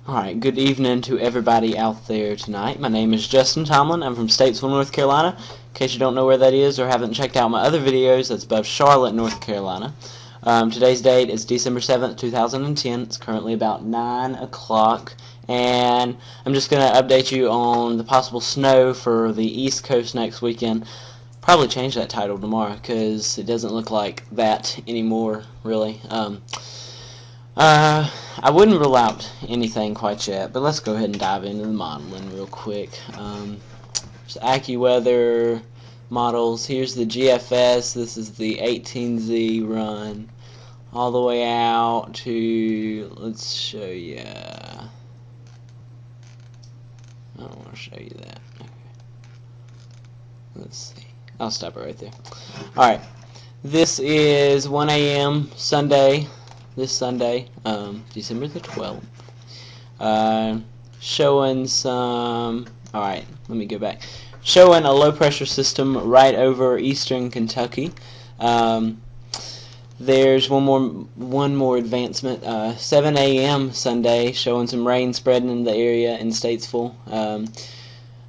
Alright, good evening to everybody out there tonight. My name is Justin Tomlin. I'm from Statesville, North Carolina. In case you don't know where that is or haven't checked out my other videos, that's above Charlotte, North Carolina. Today's date is December 7th, 2010. It's currently about 9 o'clock. And I'm just going to update you on the possible snow for the East Coast next weekend. Probably change that title tomorrow because it doesn't look like that anymore, really. I wouldn't rule out anything quite yet, but let's go ahead and dive into the modeling real quick. There's AccuWeather models. Here's the GFS. This is the 18Z run all the way out to, let's show you. I don't want to show you that. Okay. Let's see. I'll stop it right there. Alright. This is 1 a.m. Sunday. This Sunday, December the 12th, showing some, alright, let me go back, showing a low pressure system right over eastern Kentucky. There's one more advancement, 7 a.m. Sunday, showing some rain spreading in the area in Statesville,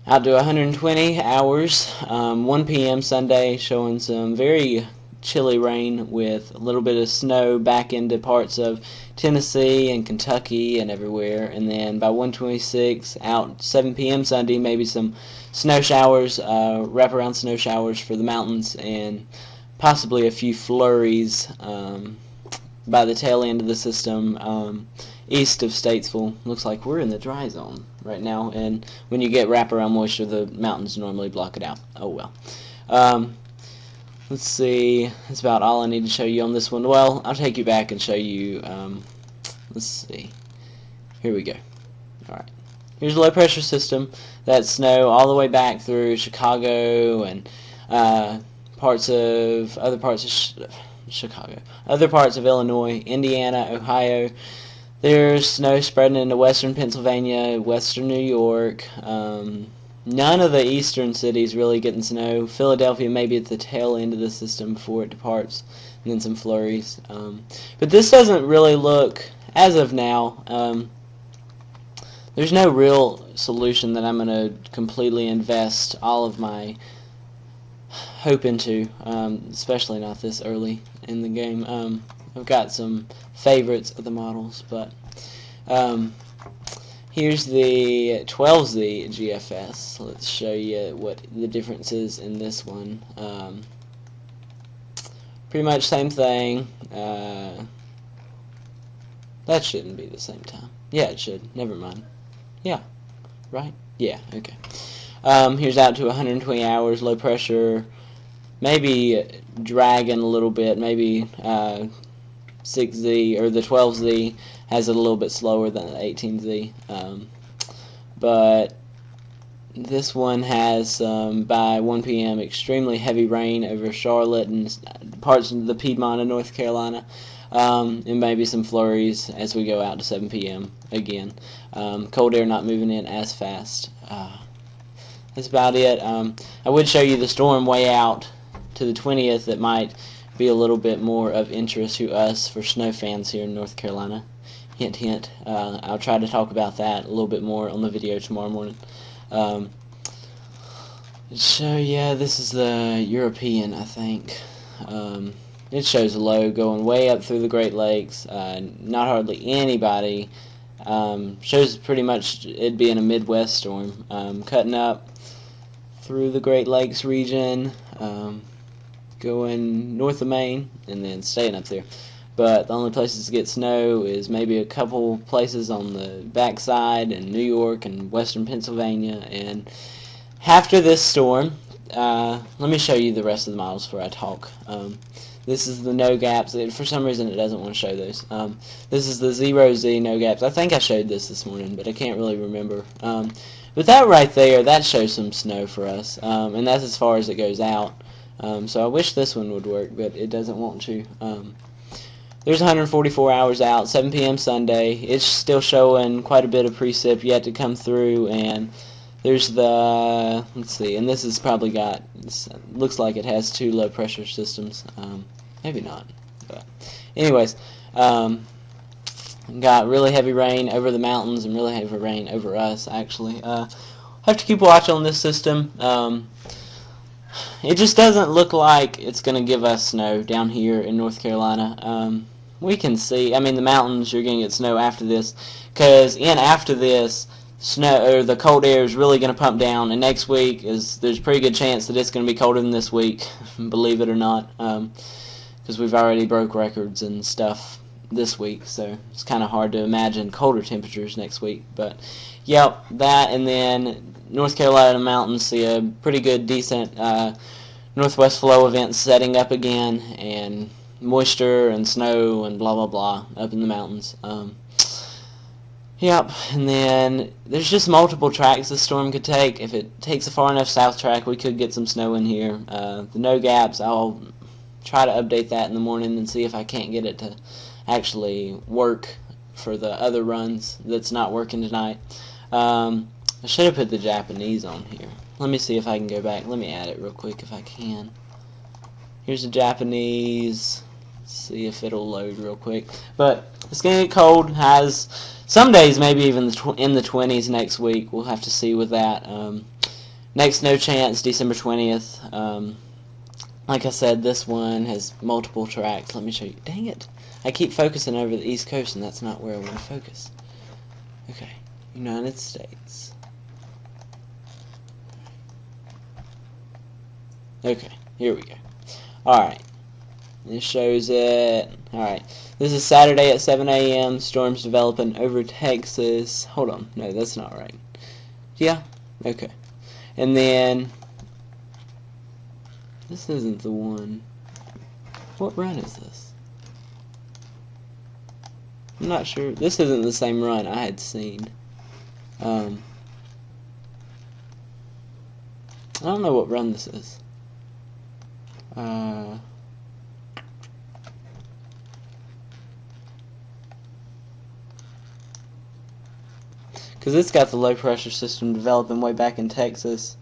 out to 120 hours, 1 p.m. Sunday, showing some very chilly rain with a little bit of snow back into parts of Tennessee and Kentucky and everywhere, and then by 1:26 out 7 p.m. Sunday, maybe some snow showers, wraparound snow showers for the mountains, and possibly a few flurries by the tail end of the system east of Statesville. Looks like we're in the dry zone right now, and when you get wraparound moisture, the mountains normally block it out. Oh well. Let's see, that's about all I need to show you on this one. Well, I'll take you back and show you, let's see, here we go. Alright, here's a low pressure system. That's snow all the way back through Chicago and other parts of Illinois, Indiana, Ohio. There's snow spreading into western Pennsylvania, western New York. None of the eastern cities really getting snow. Philadelphia maybe at the tail end of the system before it departs, and then some flurries. But this doesn't really look, as of now, there's no real solution that I'm going to completely invest all of my hope into, especially not this early in the game. I've got some favorites of the models, but here's the 12Z GFS. Let's show you what the difference is in this one. Pretty much same thing. That shouldn't be the same time. Yeah, it should. Never mind. Yeah. Right? Yeah, okay. Here's out to 120 hours, low pressure. Maybe dragging a little bit. Maybe 6Z or the 12Z has it a little bit slower than the 18Z, but this one has by 1 p.m. extremely heavy rain over Charlotte and parts of the Piedmont of North Carolina, and maybe some flurries as we go out to 7 p.m. again. Cold air not moving in as fast. That's about it. I would show you the storm way out to the 20th. That might be a little bit more of interest to us for snow fans here in North Carolina. Hint, hint. I'll try to talk about that a little bit more on the video tomorrow morning. So yeah, this is the European, I think. It shows a low going way up through the Great Lakes. Not hardly anybody. Shows pretty much it being a Midwest storm. Cutting up through the Great Lakes region. Going north of Maine and then staying up there. But the only places to get snow is maybe a couple places on the backside in New York and western Pennsylvania. And after this storm, let me show you the rest of the models before I talk. This is the no gaps. For some reason it doesn't want to show those. This is the 0Z no gaps. I think I showed this morning, but I can't really remember. But that right there, that shows some snow for us. And that's as far as it goes out. So I wish this one would work, but it doesn't want to. There's 144 hours out, 7 p.m. Sunday. It's still showing quite a bit of precip yet to come through, and there's the, let's see, and this has probably got, looks like it has 2 low pressure systems. Maybe not, but anyways, got really heavy rain over the mountains and really heavy rain over us, actually. Have to keep watch on this system. It just doesn't look like it's going to give us snow down here in North Carolina. We can see, I mean, the mountains, you're going to get snow after this, because after this, snow or the cold air is really going to pump down, and next week there's a pretty good chance that it's going to be colder than this week, believe it or not, because we've already broke records and stuff this week, so it's kind of hard to imagine colder temperatures next week. But yep, that, and then North Carolina mountains see a pretty good, decent northwest flow event setting up again, and moisture and snow and blah blah blah up in the mountains. Yep, and then there's just multiple tracks the storm could take. If it takes a far enough south track, we could get some snow in here. The no gaps, I'll try to update that in the morning and see if I can't get it to actually work for the other runs that's not working tonight. I should have put the Japanese on here. Let me see if I can go back. Let me add it real quick if I can. Here's the Japanese. Let's see if it'll load real quick. But it's going to get cold. Has some days maybe even in the 20s next week. We'll have to see with that. Next no chance, December 20th. Like I said, this one has multiple tracks. Let me show you. Dang it. I keep focusing over the East Coast, and that's not where I want to focus. Okay. United States. Okay. Here we go. Alright. This shows it. Alright. This is Saturday at 7 a.m. Storms developing over Texas. Hold on. No, that's not right. Yeah? Okay. And then this isn't the one. What run is this? I'm not sure. This isn't the same run I had seen. I don't know what run this is. Because it's got the low pressure system developing way back in Texas,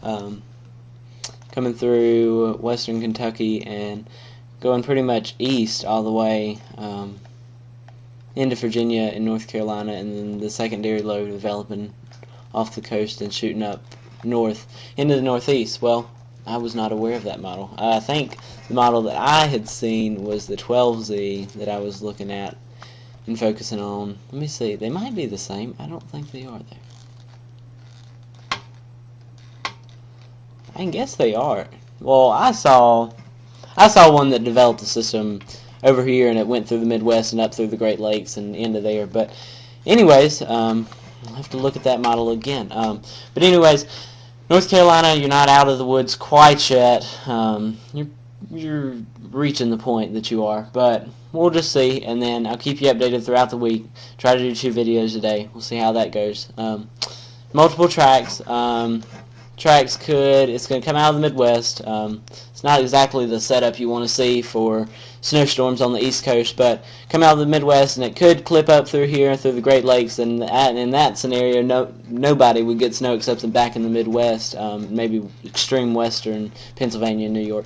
coming through western Kentucky and going pretty much east all the way into Virginia and North Carolina, and then the secondary low developing off the coast and shooting up north into the northeast. Well, I was not aware of that model. I think the model that I had seen was the 12Z that I was looking at and focusing on. Let me see. They might be the same. I don't think they are there. I guess they are. Well, I saw one that developed a system over here, and it went through the Midwest and up through the Great Lakes and into there. But anyways, I'll have to look at that model again. But anyways, North Carolina, you're not out of the woods quite yet. You're reaching the point that you are, but we'll just see, and then I'll keep you updated throughout the week. Try to do 2 videos a day. We'll see how that goes. Multiple tracks. It's going to come out of the Midwest. It's not exactly the setup you want to see for snowstorms on the East Coast, but come out of the Midwest, and it could clip up through here, through the Great Lakes, and in that scenario, nobody would get snow except back in the Midwest, maybe extreme western Pennsylvania and New York.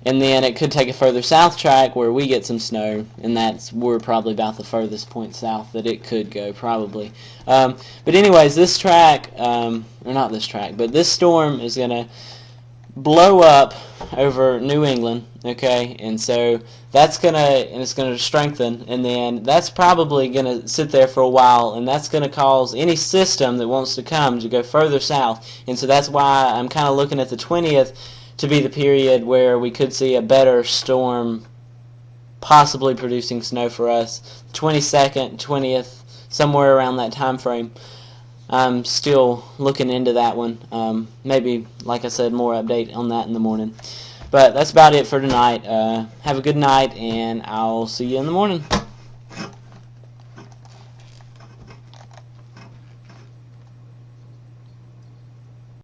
And then it could take a further south track where we get some snow, and we're probably about the furthest point south that it could go, probably. But anyways, this track, or not this track, but this storm is going to blow up over New England, okay, and so it's going to strengthen, and then that's probably going to sit there for a while, and that's going to cause any system that wants to come to go further south, and so that's why I'm kind of looking at the 20th to be the period where we could see a better storm possibly producing snow for us. 22nd, 20th, somewhere around that time frame. I'm still looking into that one. Maybe, like I said, more update on that in the morning. But that's about it for tonight. Have a good night, and I'll see you in the morning.